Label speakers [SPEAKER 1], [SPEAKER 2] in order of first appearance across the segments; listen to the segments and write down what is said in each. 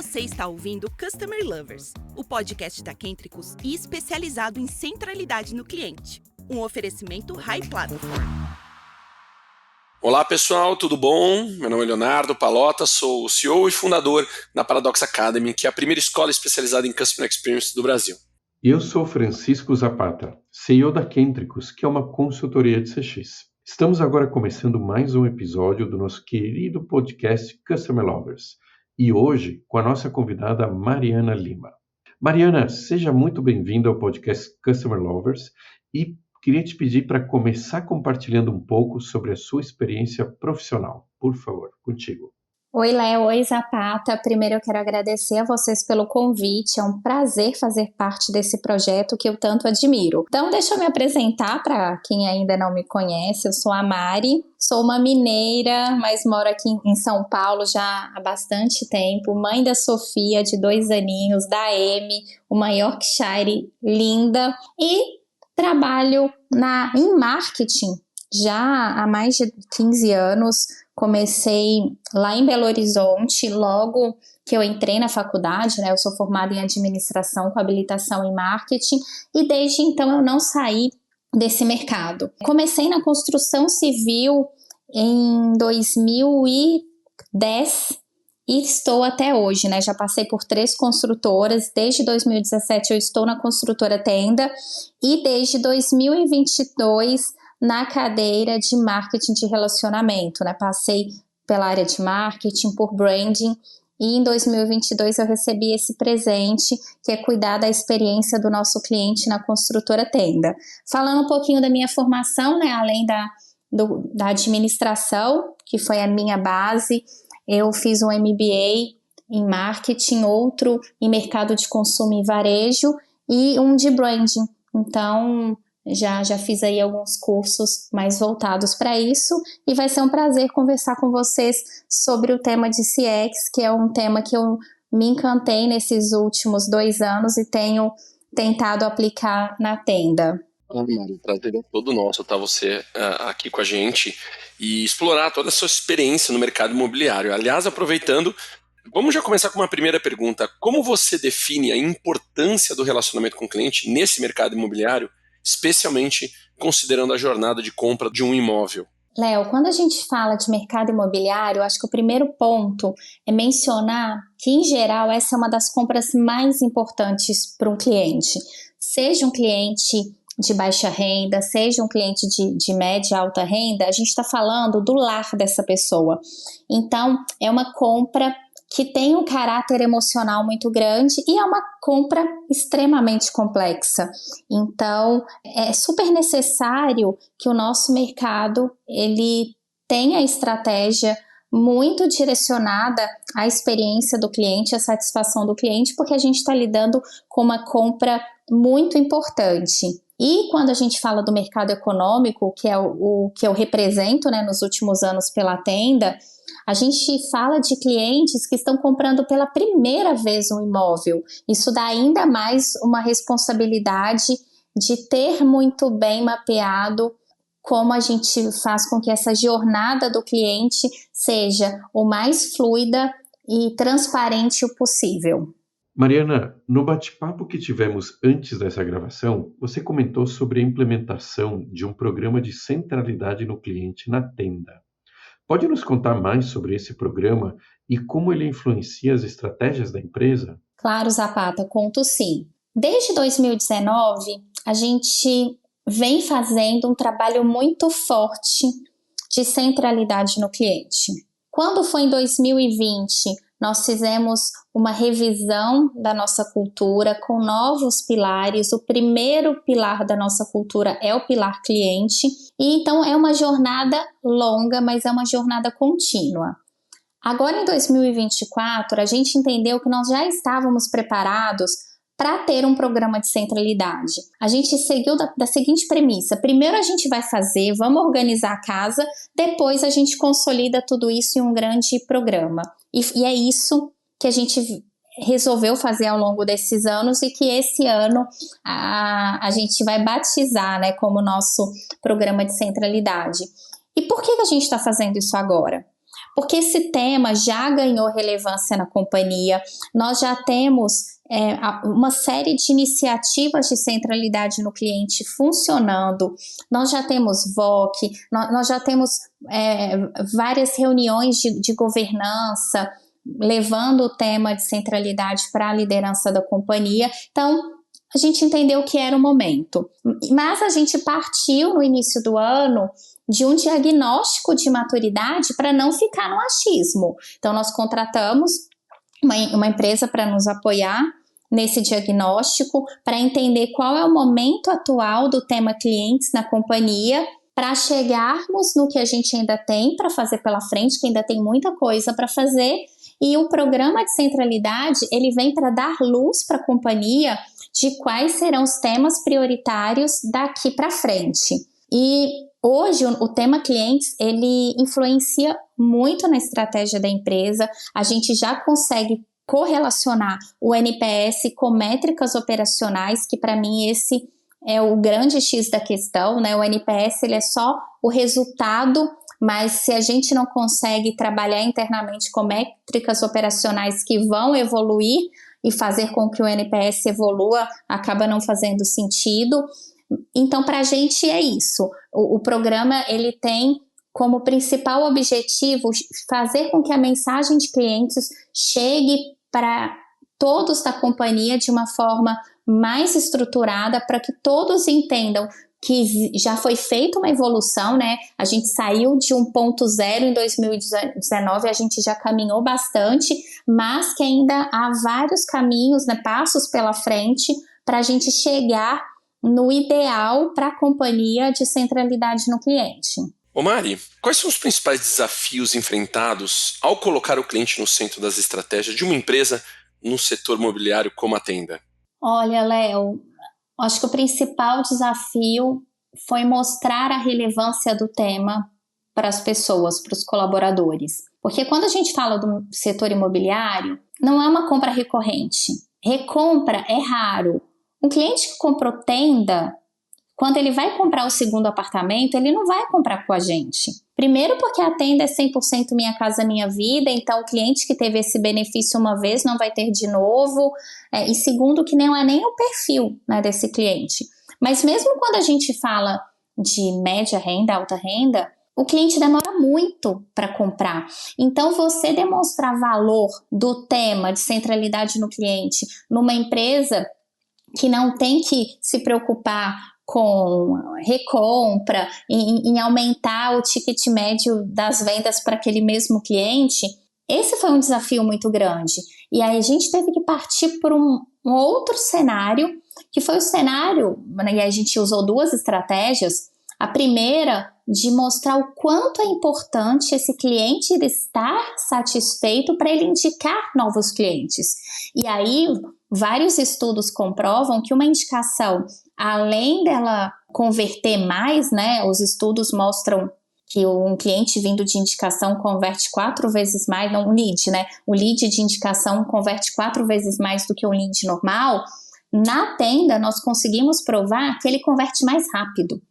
[SPEAKER 1] Você está ouvindo Customer Lovers, o podcast da Kentricus e especializado em centralidade no cliente. Um oferecimento High Platform.
[SPEAKER 2] Olá pessoal, tudo bom? Meu nome é Leonardo Palota, sou o CEO e fundador da Paradox Academy, que é a primeira escola especializada em Customer Experience do Brasil.
[SPEAKER 3] Eu sou Francisco Zapata, CEO da Kentricus, que é uma consultoria de CX. Estamos agora começando mais um episódio do nosso querido podcast Customer Lovers, e hoje com a nossa convidada Mariana Lima. Mariana, seja muito bem-vinda ao podcast Customer Lovers e queria te pedir para começar compartilhando um pouco sobre a sua experiência profissional. Por favor, contigo.
[SPEAKER 4] Oi, Léo. Oi, Zapata. Primeiro eu quero agradecer a vocês pelo convite. É um prazer fazer parte desse projeto que eu tanto admiro. Então, deixa eu me apresentar para quem ainda não me conhece. Eu sou a Mari, sou uma mineira, mas moro aqui em São Paulo já há bastante tempo. Mãe da Sofia, de 2 aninhos, da Amy, uma Yorkshire linda. E trabalho em marketing já há mais de 15 anos. Comecei lá em Belo Horizonte, logo que eu entrei na faculdade, né? Eu sou formada em administração com habilitação em marketing e desde então eu não saí desse mercado. Comecei na construção civil em 2010 e estou até hoje, né? Já passei por 3 construtoras, desde 2017 eu estou na construtora Tenda e desde 2022 na cadeira de marketing de relacionamento, né? Passei pela área de marketing, por branding, e em 2022 eu recebi esse presente, que é cuidar da experiência do nosso cliente na construtora Tenda. Falando um pouquinho da minha formação, né? Além da administração, que foi a minha base, eu fiz um MBA em marketing, outro em mercado de consumo e varejo, e um de branding. Então, já fiz aí alguns cursos mais voltados para isso e vai ser um prazer conversar com vocês sobre o tema de CX, que é um tema que eu me encantei nesses últimos 2 anos e tenho tentado aplicar na Tenda.
[SPEAKER 2] Mari, o prazer é todo nosso estar você aqui com a gente e explorar toda a sua experiência no mercado imobiliário. Aliás, aproveitando, vamos já começar com uma primeira pergunta. Como você define a importância do relacionamento com o cliente nesse mercado imobiliário, especialmente considerando a jornada de compra de um imóvel?
[SPEAKER 4] Léo, quando a gente fala de mercado imobiliário, acho que o primeiro ponto é mencionar que, em geral, essa é uma das compras mais importantes para um cliente. Seja um cliente de baixa renda, seja um cliente de média e alta renda, a gente está falando do lar dessa pessoa. Então, é uma compra que tem um caráter emocional muito grande e é uma compra extremamente complexa. Então, é super necessário que o nosso mercado ele tenha estratégia muito direcionada à experiência do cliente, à satisfação do cliente, porque a gente está lidando com uma compra muito importante. E quando a gente fala do mercado econômico, que é o que eu represento, né, nos últimos anos pela Tenda, a gente fala de clientes que estão comprando pela primeira vez um imóvel. Isso dá ainda mais uma responsabilidade de ter muito bem mapeado como a gente faz com que essa jornada do cliente seja o mais fluida e transparente o possível.
[SPEAKER 3] Mariana, no bate-papo que tivemos antes dessa gravação, você comentou sobre a implementação de um programa de centralidade no cliente na Tenda. Pode nos contar mais sobre esse programa e como ele influencia as estratégias da empresa?
[SPEAKER 4] Claro, Zapata, conto sim. Desde 2019, a gente vem fazendo um trabalho muito forte de centralidade no cliente. Quando foi em 2020, nós fizemos uma revisão da nossa cultura com novos pilares. O primeiro pilar da nossa cultura é o pilar cliente. E então é uma jornada longa, mas é uma jornada contínua. Agora em 2024, a gente entendeu que nós já estávamos preparados para ter um programa de centralidade. A gente seguiu da seguinte premissa: primeiro a gente vai fazer, vamos organizar a casa, depois a gente consolida tudo isso em um grande programa. E é isso que a gente resolveu fazer ao longo desses anos e que esse ano a gente vai batizar, né, como nosso programa de centralidade. E por que a gente está fazendo isso agora? porque esse tema já ganhou relevância na companhia. Nós já temos uma série de iniciativas de centralidade no cliente funcionando. Nós já temos VOC, nós já temos várias reuniões de governança, levando o tema de centralidade para a liderança da companhia. Então, a gente entendeu que era o momento. Mas a gente partiu no início do ano de um diagnóstico de maturidade para não ficar no achismo. Então, nós contratamos uma empresa para nos apoiar nesse diagnóstico, para entender qual é o momento atual do tema clientes na companhia, para chegarmos no que a gente ainda tem para fazer pela frente, que ainda tem muita coisa para fazer. E o programa de centralidade, ele vem para dar luz para a companhia de quais serão os temas prioritários daqui para frente. E hoje o tema clientes, ele influencia muito na estratégia da empresa. A gente já consegue correlacionar o NPS com métricas operacionais, que para mim esse é o grande X da questão, né? O NPS, ele é só o resultado, mas se a gente não consegue trabalhar internamente com métricas operacionais que vão evoluir e fazer com que o NPS evolua, acaba não fazendo sentido. Então, para a gente é isso. O programa, ele tem como principal objetivo fazer com que a mensagem de clientes chegue para todos da companhia de uma forma mais estruturada, para que todos entendam que já foi feita uma evolução, né? A gente saiu de 1.0 em 2019, a gente já caminhou bastante, mas que ainda há vários caminhos, né, passos pela frente para a gente chegar no ideal para a companhia de centralidade no cliente.
[SPEAKER 2] Ô Mari, quais são os principais desafios enfrentados ao colocar o cliente no centro das estratégias de uma empresa no setor imobiliário como a Tenda?
[SPEAKER 4] Olha, Léo, acho que o principal desafio foi mostrar a relevância do tema para as pessoas, para os colaboradores. Porque quando a gente fala do setor imobiliário, não é uma compra recorrente. Recompra é raro. Um cliente que comprou Tenda, quando ele vai comprar o segundo apartamento, ele não vai comprar com a gente. Primeiro porque a Tenda é 100% Minha Casa Minha Vida, então o cliente que teve esse benefício uma vez não vai ter de novo. E segundo que não é nem o perfil, né, desse cliente. Mas mesmo quando a gente fala de média renda, alta renda, o cliente demora muito para comprar. Então, você demonstrar valor do tema de centralidade no cliente numa empresa que não tem que se preocupar com recompra, em aumentar o ticket médio das vendas para aquele mesmo cliente, esse foi um desafio muito grande. E aí a gente teve que partir por um outro cenário, que foi o cenário, e a gente usou duas estratégias. A primeira, de mostrar o quanto é importante esse cliente estar satisfeito para ele indicar novos clientes. E aí, vários estudos comprovam que uma indicação, além dela converter mais, né, os estudos mostram que um cliente vindo de indicação converte 4 vezes mais, não um lead, né? O lead de indicação converte 4 vezes mais do que um lead normal. Na Tenda, nós conseguimos provar que ele converte mais rápido.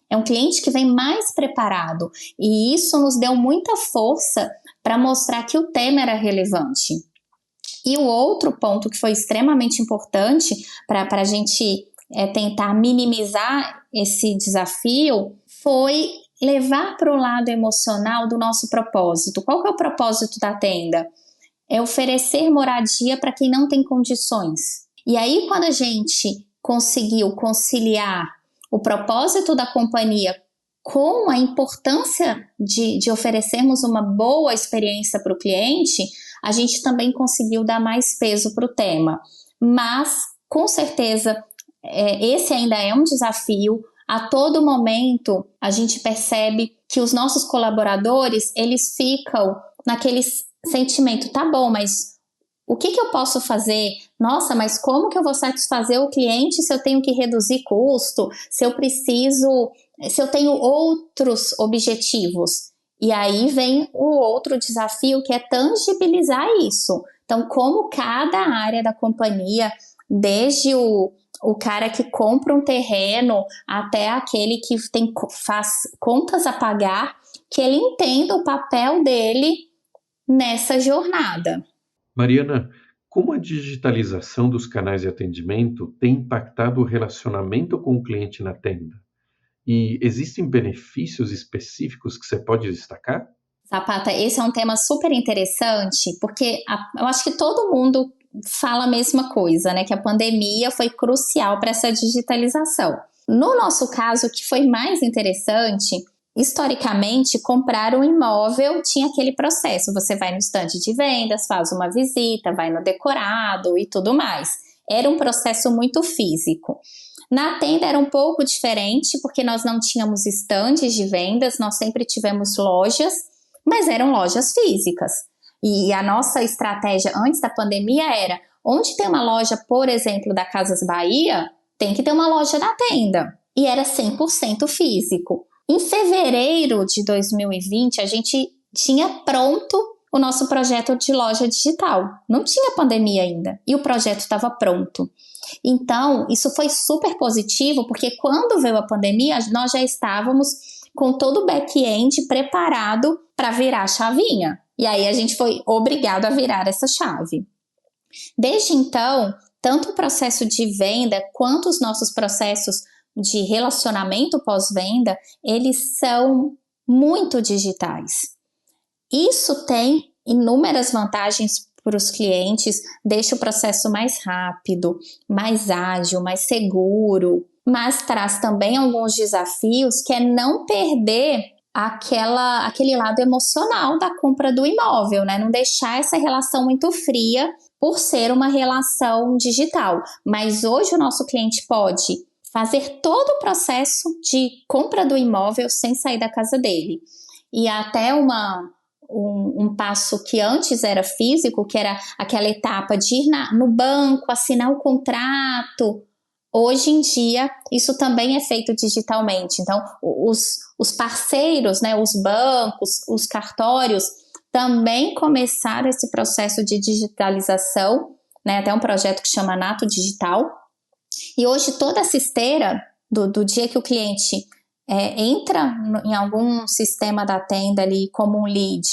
[SPEAKER 4] É um cliente que vem mais preparado. E isso nos deu muita força para mostrar que o tema era relevante. E o outro ponto que foi extremamente importante para a gente tentar minimizar esse desafio foi levar para o lado emocional do nosso propósito. Qual que é o propósito da Tenda? É oferecer moradia para quem não tem condições. E aí, quando a gente conseguiu conciliar o propósito da companhia com a importância de oferecermos uma boa experiência para o cliente, a gente também conseguiu dar mais peso para o tema. Mas, com certeza, esse ainda é um desafio. A todo momento, a gente percebe que os nossos colaboradores, eles ficam naquele sentimento, tá bom, mas o que eu posso fazer? Nossa, mas como que eu vou satisfazer o cliente se eu tenho que reduzir custo? Se eu tenho outros objetivos? E aí vem o outro desafio, que é tangibilizar isso. Então, como cada área da companhia, desde o cara que compra um terreno até aquele que faz contas a pagar, que ele entenda o papel dele nessa jornada.
[SPEAKER 3] Mariana, como a digitalização dos canais de atendimento tem impactado o relacionamento com o cliente na tenda? E existem benefícios específicos que você pode destacar?
[SPEAKER 4] Zapata, esse é um tema super interessante, porque eu acho que todo mundo fala a mesma coisa, né? Que a pandemia foi crucial para essa digitalização. No nosso caso, o que foi mais interessante, historicamente, comprar um imóvel tinha aquele processo. Você vai no estande de vendas, faz uma visita, vai no decorado e tudo mais. Era um processo muito físico. Na tenda era um pouco diferente, porque nós não tínhamos estandes de vendas, nós sempre tivemos lojas, mas eram lojas físicas. E a nossa estratégia antes da pandemia era, onde tem uma loja, por exemplo, da Casas Bahia, tem que ter uma loja na tenda. E era 100% físico. Em fevereiro de 2020, a gente tinha pronto o nosso projeto de loja digital. Não tinha pandemia ainda. E o projeto estava pronto. Então, isso foi super positivo, porque quando veio a pandemia, nós já estávamos com todo o back-end preparado para virar a chavinha. E aí a gente foi obrigado a virar essa chave. Desde então, tanto o processo de venda quanto os nossos processos de relacionamento pós-venda, eles são muito digitais. Isso tem inúmeras vantagens para os clientes, deixa o processo mais rápido, mais ágil, mais seguro, mas traz também alguns desafios, que é não perder aquele lado emocional da compra do imóvel, né? Não deixar essa relação muito fria por ser uma relação digital. Mas hoje o nosso cliente pode fazer todo o processo de compra do imóvel sem sair da casa dele. E até um passo que antes era físico, que era aquela etapa de ir no banco, assinar o contrato. Hoje em dia, isso também é feito digitalmente. Então, os parceiros, né, os bancos, os cartórios, também começaram esse processo de digitalização, né, até um projeto que chama Nato Digital. E hoje, toda essa esteira, do dia que o cliente entra em algum sistema da tenda ali como um lead,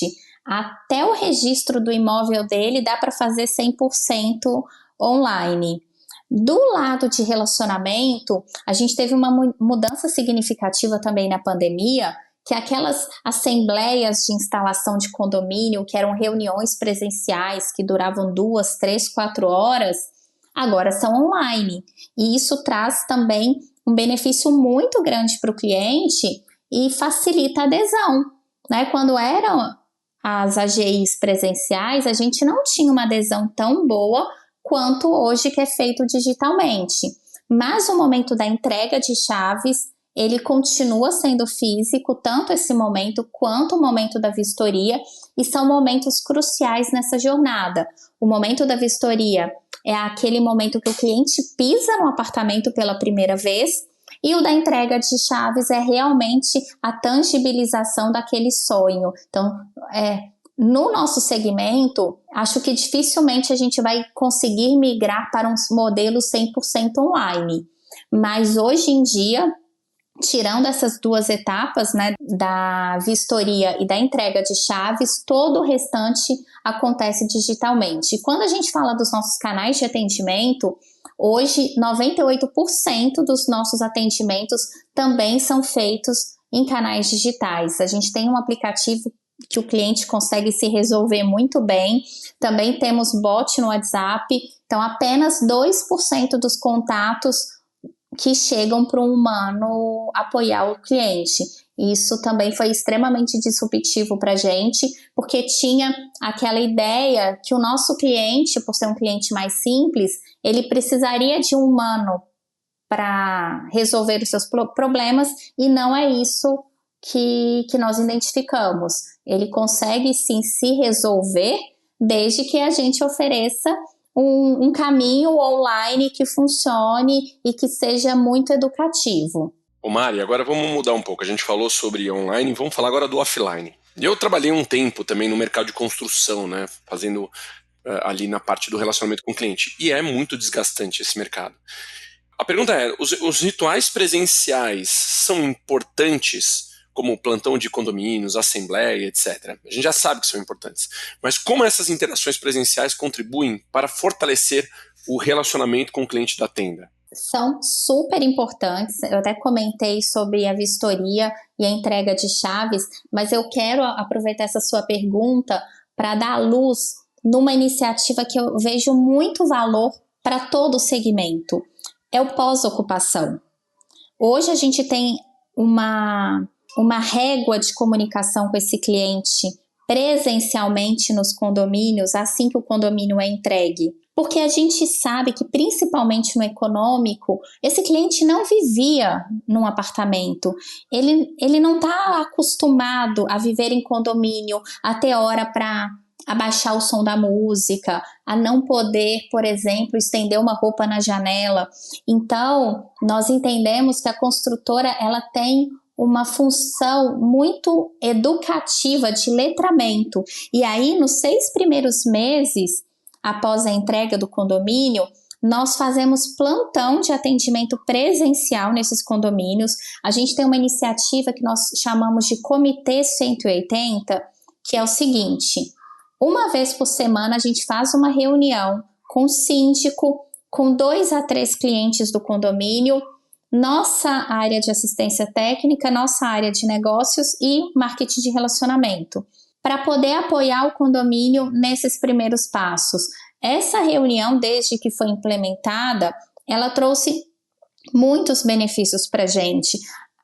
[SPEAKER 4] até o registro do imóvel dele, dá para fazer 100% online. Do lado de relacionamento, a gente teve uma mudança significativa também na pandemia, que aquelas assembleias de instalação de condomínio, que eram reuniões presenciais que duravam 2, 3, 4 horas, agora são online. E isso traz também um benefício muito grande para o cliente e facilita a adesão, né? Quando eram as AGIs presenciais, a gente não tinha uma adesão tão boa quanto hoje, que é feito digitalmente. Mas o momento da entrega de chaves, ele continua sendo físico, tanto esse momento quanto o momento da vistoria, e são momentos cruciais nessa jornada. O momento da vistoria é aquele momento que o cliente pisa no apartamento pela primeira vez, e o da entrega de chaves é realmente a tangibilização daquele sonho. Então, no nosso segmento, acho que dificilmente a gente vai conseguir migrar para um modelo 100% online. Mas hoje em dia, tirando essas duas etapas, né, da vistoria e da entrega de chaves, todo o restante acontece digitalmente. E quando a gente fala dos nossos canais de atendimento, hoje 98% dos nossos atendimentos também são feitos em canais digitais. A gente tem um aplicativo que o cliente consegue se resolver muito bem. Também temos bot no WhatsApp, então apenas 2% dos contatos que chegam para um humano apoiar o cliente. Isso também foi extremamente disruptivo para a gente, porque tinha aquela ideia que o nosso cliente, por ser um cliente mais simples, ele precisaria de um humano para resolver os seus problemas, e não é isso que nós identificamos. Ele consegue sim se resolver, desde que a gente ofereça um caminho online que funcione e que seja muito educativo.
[SPEAKER 2] Ô Mari, agora vamos mudar um pouco. A gente falou sobre online, vamos falar agora do offline. Eu trabalhei um tempo também no mercado de construção, né, fazendo ali na parte do relacionamento com o cliente, e é muito desgastante esse mercado. A pergunta é, os rituais presenciais são importantes como plantão de condomínios, assembleia, etc. A gente já sabe que são importantes. Mas como essas interações presenciais contribuem para fortalecer o relacionamento com o cliente da tenda?
[SPEAKER 4] São super importantes. Eu até comentei sobre a vistoria e a entrega de chaves, mas eu quero aproveitar essa sua pergunta para dar luz numa iniciativa que eu vejo muito valor para todo o segmento. É o pós-ocupação. Hoje a gente tem uma régua de comunicação com esse cliente presencialmente nos condomínios assim que o condomínio é entregue. Porque a gente sabe que, principalmente no econômico, esse cliente não vivia num apartamento. Ele não está acostumado a viver em condomínio, a ter hora para abaixar o som da música, a não poder, por exemplo, estender uma roupa na janela. Então, nós entendemos que a construtora ela tem uma função muito educativa de letramento. E aí, nos 6 primeiros meses, após a entrega do condomínio, nós fazemos plantão de atendimento presencial nesses condomínios. A gente tem uma iniciativa que nós chamamos de Comitê 180, que é o seguinte: uma vez por semana a gente faz uma reunião com o síndico, com 2 a 3 clientes do condomínio, nossa área de assistência técnica, nossa área de negócios e marketing de relacionamento, para poder apoiar o condomínio nesses primeiros passos. Essa reunião, desde que foi implementada, ela trouxe muitos benefícios para a gente,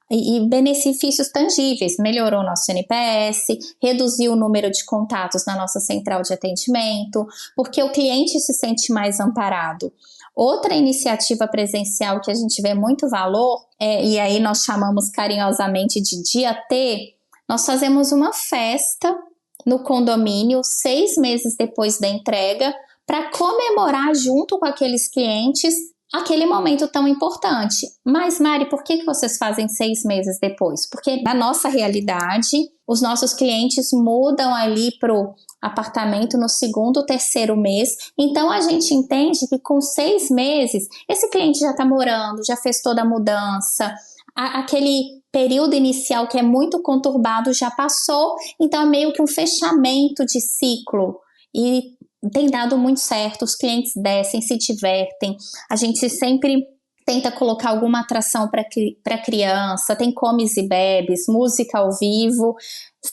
[SPEAKER 4] e benefícios tangíveis. Melhorou nosso NPS, reduziu o número de contatos na nossa central de atendimento, porque o cliente se sente mais amparado. Outra iniciativa presencial que a gente vê muito valor, e aí nós chamamos carinhosamente de Dia T, nós fazemos uma festa no condomínio 6 meses depois da entrega para comemorar junto com aqueles clientes aquele momento tão importante. Mas, Mari, por que vocês fazem 6 meses depois? Porque na nossa realidade, os nossos clientes mudam ali para o apartamento no 2º, 3º mês. Então, a gente entende que com 6 meses, esse cliente já está morando, já fez toda a mudança, aquele período inicial que é muito conturbado já passou, então é meio que um fechamento de ciclo e tem dado muito certo, os clientes descem, se divertem, a gente sempre tenta colocar alguma atração para criança, tem comes e bebes, música ao vivo,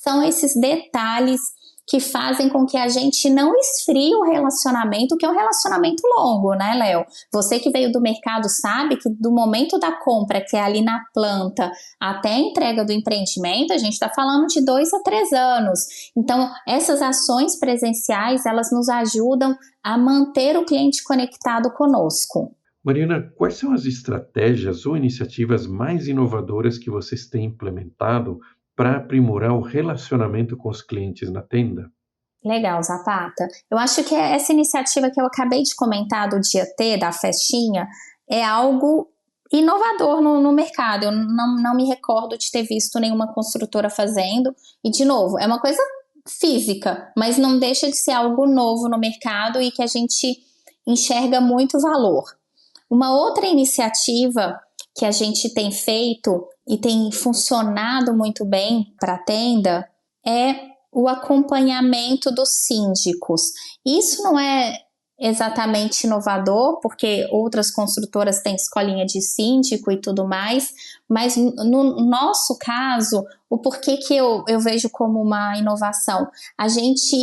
[SPEAKER 4] são esses detalhes que fazem com que a gente não esfrie o relacionamento, que é um relacionamento longo, né, Léo? Você que veio do mercado sabe que do momento da compra, que é ali na planta, até a entrega do empreendimento, a gente está falando de 2 a 3 anos. Então, essas ações presenciais, elas nos ajudam a manter o cliente conectado conosco.
[SPEAKER 3] Mariana, quais são as estratégias ou iniciativas mais inovadoras que vocês têm implementado para aprimorar o relacionamento com os clientes na tenda?
[SPEAKER 4] Legal, Zapata. Eu acho que essa iniciativa que eu acabei de comentar do Dia T, da festinha, é algo inovador no mercado. Eu não me recordo de ter visto nenhuma construtora fazendo. E, de novo, é uma coisa física, mas não deixa de ser algo novo no mercado e que a gente enxerga muito valor. Uma outra iniciativa que a gente tem feito e tem funcionado muito bem para a tenda é o acompanhamento dos síndicos. Isso não é exatamente inovador, porque outras construtoras têm escolinha de síndico e tudo mais, mas no nosso caso, o porquê que eu vejo como uma inovação? A gente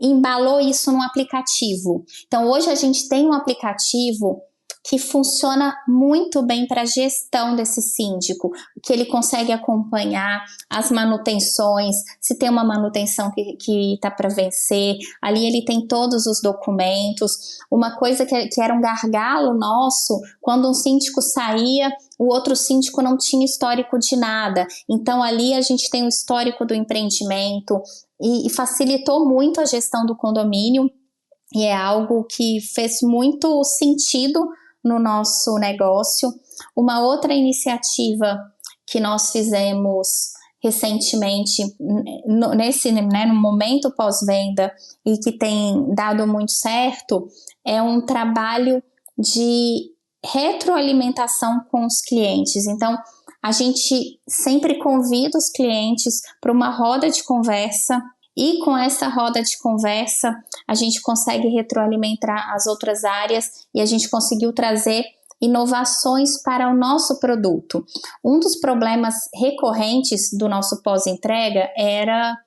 [SPEAKER 4] embalou isso num aplicativo. Então, hoje a gente tem um aplicativo que funciona muito bem para a gestão desse síndico, que ele consegue acompanhar as manutenções, se tem uma manutenção que está para vencer, ali ele tem todos os documentos. Uma coisa que era um gargalo nosso, quando um síndico saía, o outro síndico não tinha histórico de nada, então ali a gente tem o histórico do empreendimento e facilitou muito a gestão do condomínio, e é algo que fez muito sentido no nosso negócio. Uma outra iniciativa que nós fizemos recentemente, no momento pós-venda, e que tem dado muito certo, é um trabalho de retroalimentação com os clientes. Então, A gente sempre convida os clientes para uma roda de conversa e com essa roda de conversa a gente consegue retroalimentar as outras áreas e a gente conseguiu trazer inovações para o nosso produto. Um dos problemas recorrentes do nosso pós-entrega era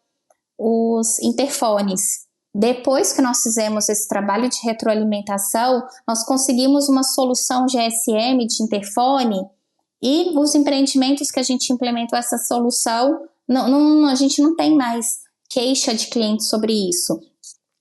[SPEAKER 4] os interfones. Depois que nós fizemos esse trabalho de retroalimentação, nós conseguimos uma solução GSM de interfone e os empreendimentos que a gente implementou essa solução, a gente não tem mais queixa de clientes sobre isso.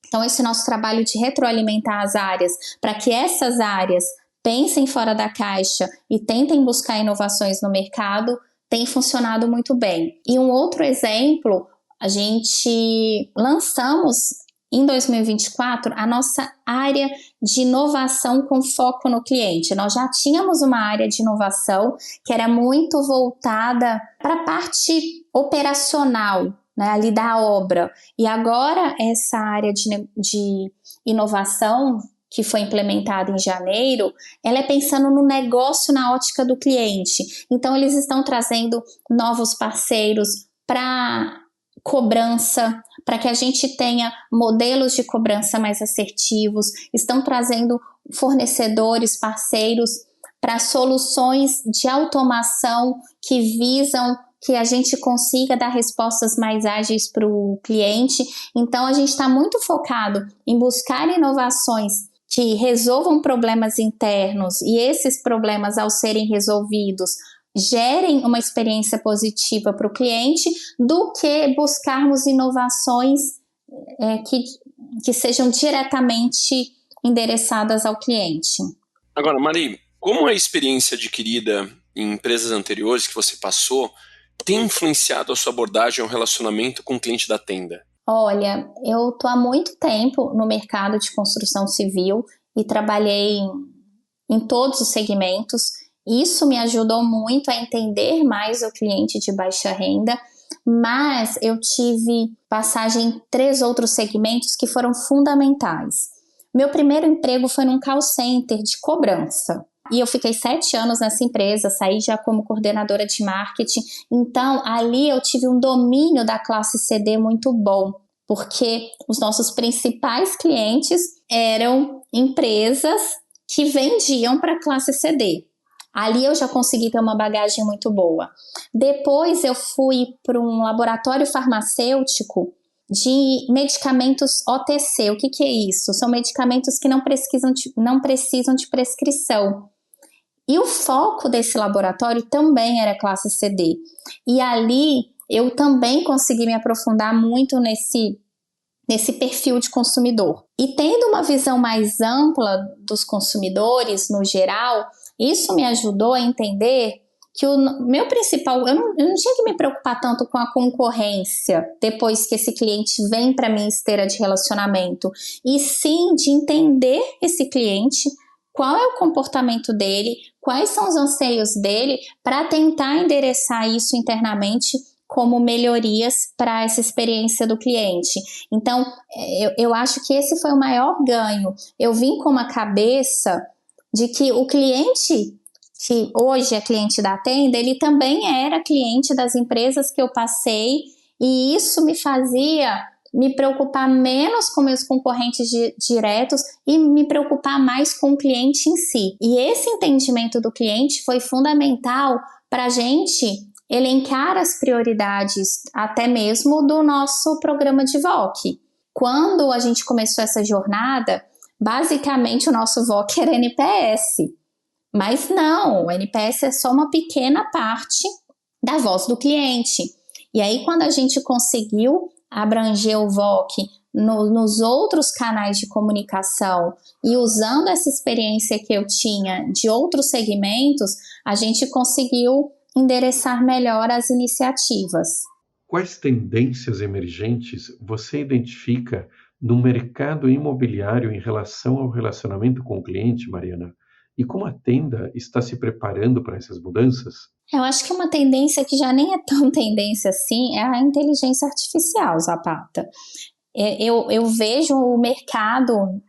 [SPEAKER 4] Então, esse nosso trabalho de retroalimentar as áreas, para que essas áreas pensem fora da caixa e tentem buscar inovações no mercado, tem funcionado muito bem. E um outro exemplo, a gente lançamos em 2024 a nossa área de inovação com foco no cliente. Nós já tínhamos uma área de inovação que era muito voltada para a parte operacional, né, ali da obra. E agora essa área de inovação que foi implementada em janeiro, ela é pensando no negócio na ótica do cliente. Então eles estão trazendo novos parceiros para cobrança, para que a gente tenha modelos de cobrança mais assertivos, estão trazendo fornecedores, parceiros para soluções de automação que visam que a gente consiga dar respostas mais ágeis para o cliente. Então a gente está muito focado em buscar inovações que resolvam problemas internos e esses problemas, ao serem resolvidos, gerem uma experiência positiva para o cliente, do que buscarmos inovações que sejam diretamente endereçadas ao cliente.
[SPEAKER 2] Agora, Mari, como a experiência adquirida em empresas anteriores que você passou tem influenciado a sua abordagem ao relacionamento com o cliente da Tenda?
[SPEAKER 4] Olha, eu estou há muito tempo no mercado de construção civil e trabalhei em todos os segmentos. Isso me ajudou muito a entender mais o cliente de baixa renda, mas eu tive passagem em 3 outros segmentos que foram fundamentais. Meu primeiro emprego foi num call center de cobrança. E eu fiquei 7 anos nessa empresa, saí já como coordenadora de marketing. Então, ali eu tive um domínio da classe CD muito bom, porque os nossos principais clientes eram empresas que vendiam para a classe CD. Ali eu já consegui ter uma bagagem muito boa. Depois eu fui para um laboratório farmacêutico de medicamentos OTC. O que é isso? São medicamentos que não precisam de prescrição. E o foco desse laboratório também era classe CD. E ali eu também consegui me aprofundar muito nesse perfil de consumidor. E tendo uma visão mais ampla dos consumidores no geral, isso me ajudou a entender que o meu principal, eu não tinha que me preocupar tanto com a concorrência depois que esse cliente vem para minha esteira de relacionamento, e sim de entender esse cliente, qual é o comportamento dele, quais são os anseios dele, para tentar endereçar isso internamente como melhorias para essa experiência do cliente. Então, eu acho que esse foi o maior ganho. Eu vim com uma cabeça de que o cliente, que hoje é cliente da Tenda, ele também era cliente das empresas que eu passei, e isso me fazia me preocupar menos com meus concorrentes diretos e me preocupar mais com o cliente em si. E esse entendimento do cliente foi fundamental para a gente elencar as prioridades até mesmo do nosso programa de VOC. Quando a gente começou essa jornada, basicamente o nosso VOC era NPS. Mas não, o NPS é só uma pequena parte da voz do cliente. E aí, quando a gente conseguiu abranger o VOC nos outros canais de comunicação e usando essa experiência que eu tinha de outros segmentos, a gente conseguiu endereçar melhor as iniciativas.
[SPEAKER 3] Quais tendências emergentes você identifica no mercado imobiliário em relação ao relacionamento com o cliente, Mariana? E como a Tenda está se preparando para essas mudanças?
[SPEAKER 4] Eu acho que uma tendência que já nem é tão tendência assim é a inteligência artificial, Zapata. Eu vejo o mercado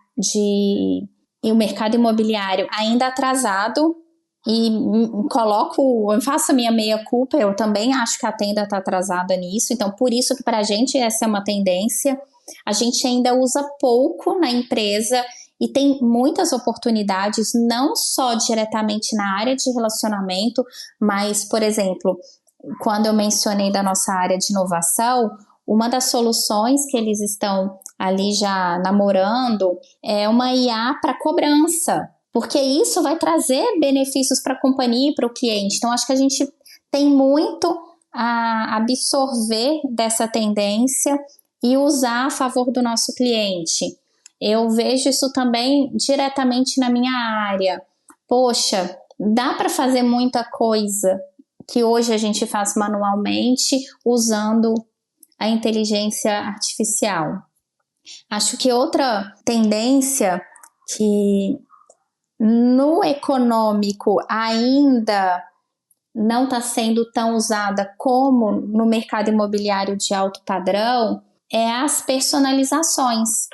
[SPEAKER 4] imobiliário ainda atrasado eu faço a minha meia-culpa, eu também acho que a Tenda está atrasada nisso, então por isso que para a gente essa é uma tendência. A gente ainda usa pouco na empresa e tem muitas oportunidades, não só diretamente na área de relacionamento, mas, por exemplo, quando eu mencionei da nossa área de inovação, uma das soluções que eles estão ali já namorando é uma IA para cobrança, porque isso vai trazer benefícios para a companhia e para o cliente. Então, acho que a gente tem muito a absorver dessa tendência e usar a favor do nosso cliente. Eu vejo isso também diretamente na minha área. Poxa, dá para fazer muita coisa que hoje a gente faz manualmente usando a inteligência artificial. Acho que outra tendência que no econômico ainda não está sendo tão usada como no mercado imobiliário de alto padrão é as personalizações.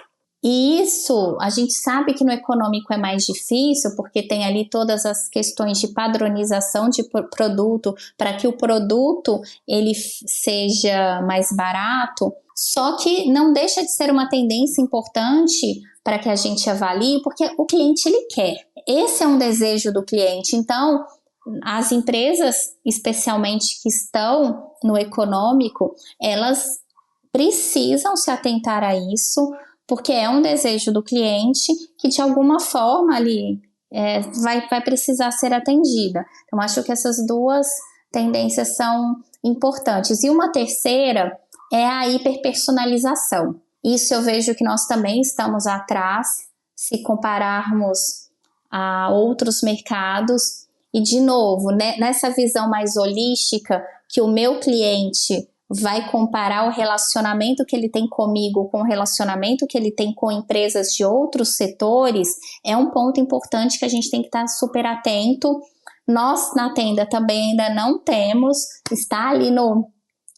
[SPEAKER 4] E isso, a gente sabe que no econômico é mais difícil, porque tem ali todas as questões de padronização de produto, para que o produto ele seja mais barato, só que não deixa de ser uma tendência importante para que a gente avalie, porque o cliente ele quer. Esse é um desejo do cliente. Então, as empresas, especialmente que estão no econômico, elas precisam se atentar a isso, porque é um desejo do cliente que de alguma forma ali vai precisar ser atendida. Então, acho que essas duas tendências são importantes. E uma terceira é a hiperpersonalização. Isso eu vejo que nós também estamos atrás, se compararmos a outros mercados. E, de novo, nessa visão mais holística, que o meu cliente vai comparar o relacionamento que ele tem comigo com o relacionamento que ele tem com empresas de outros setores, é um ponto importante que a gente tem que estar super atento. Nós, na Tenda, também ainda não temos, está ali no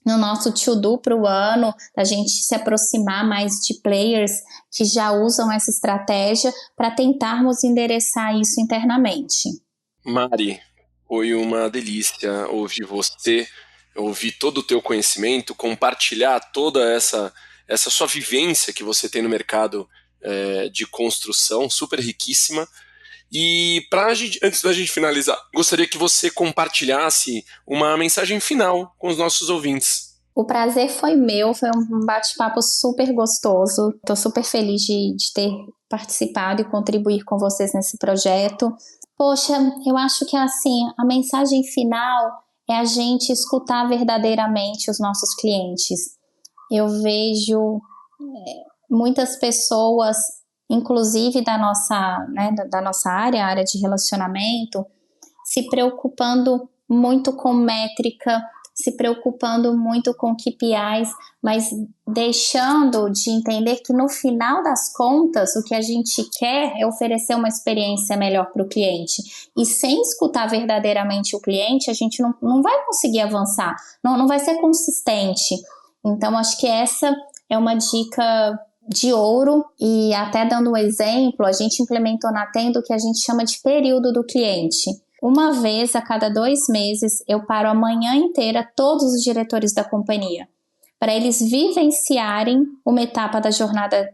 [SPEAKER 4] nosso to-do para o ano, a gente se aproximar mais de players que já usam essa estratégia para tentarmos endereçar isso internamente.
[SPEAKER 2] Mari, foi uma delícia ouvir você, ouvir todo o teu conhecimento, compartilhar toda essa sua vivência que você tem no mercado de construção, super riquíssima. E antes da gente finalizar, gostaria que você compartilhasse uma mensagem final com os nossos ouvintes.
[SPEAKER 4] O prazer foi meu, foi um bate-papo super gostoso. Estou super feliz de ter participado e contribuir com vocês nesse projeto. Poxa, eu acho que assim, a mensagem final é a gente escutar verdadeiramente os nossos clientes. Eu vejo muitas pessoas, inclusive da nossa área, a área de relacionamento, se preocupando muito com métrica, se preocupando muito com KPIs, mas deixando de entender que no final das contas o que a gente quer é oferecer uma experiência melhor para o cliente. E sem escutar verdadeiramente o cliente, a gente não vai conseguir avançar, não vai ser consistente. Então, acho que essa é uma dica de ouro. E até dando um exemplo, a gente implementou na Tenda o que a gente chama de período do cliente. Uma vez a cada 2 meses, eu paro a manhã inteira todos os diretores da companhia, para eles vivenciarem uma etapa da jornada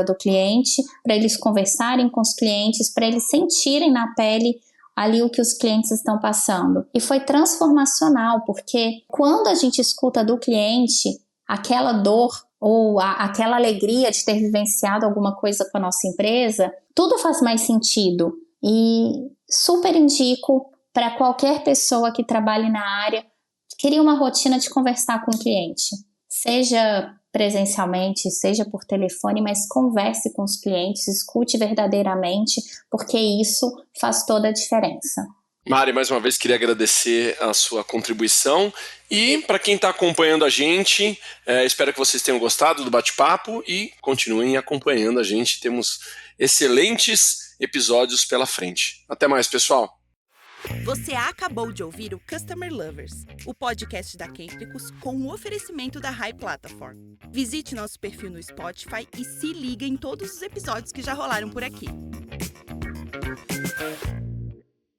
[SPEAKER 4] do cliente, para eles conversarem com os clientes, para eles sentirem na pele ali o que os clientes estão passando. E foi transformacional, porque quando a gente escuta do cliente aquela dor ou aquela alegria de ter vivenciado alguma coisa com a nossa empresa, tudo faz mais sentido. E super indico para qualquer pessoa que trabalhe na área, crie uma rotina de conversar com o cliente, seja presencialmente, seja por telefone, mas converse com os clientes, escute verdadeiramente, porque isso faz toda a diferença.
[SPEAKER 2] Mari, mais uma vez queria agradecer a sua contribuição e para quem está acompanhando a gente, espero que vocês tenham gostado do bate-papo e continuem acompanhando a gente, temos excelentes episódios pela frente. Até mais, pessoal!
[SPEAKER 1] Você acabou de ouvir o Customer Lovers, o podcast da Kentricus com o oferecimento da High Platform. Visite nosso perfil no Spotify e se liga em todos os episódios que já rolaram por aqui.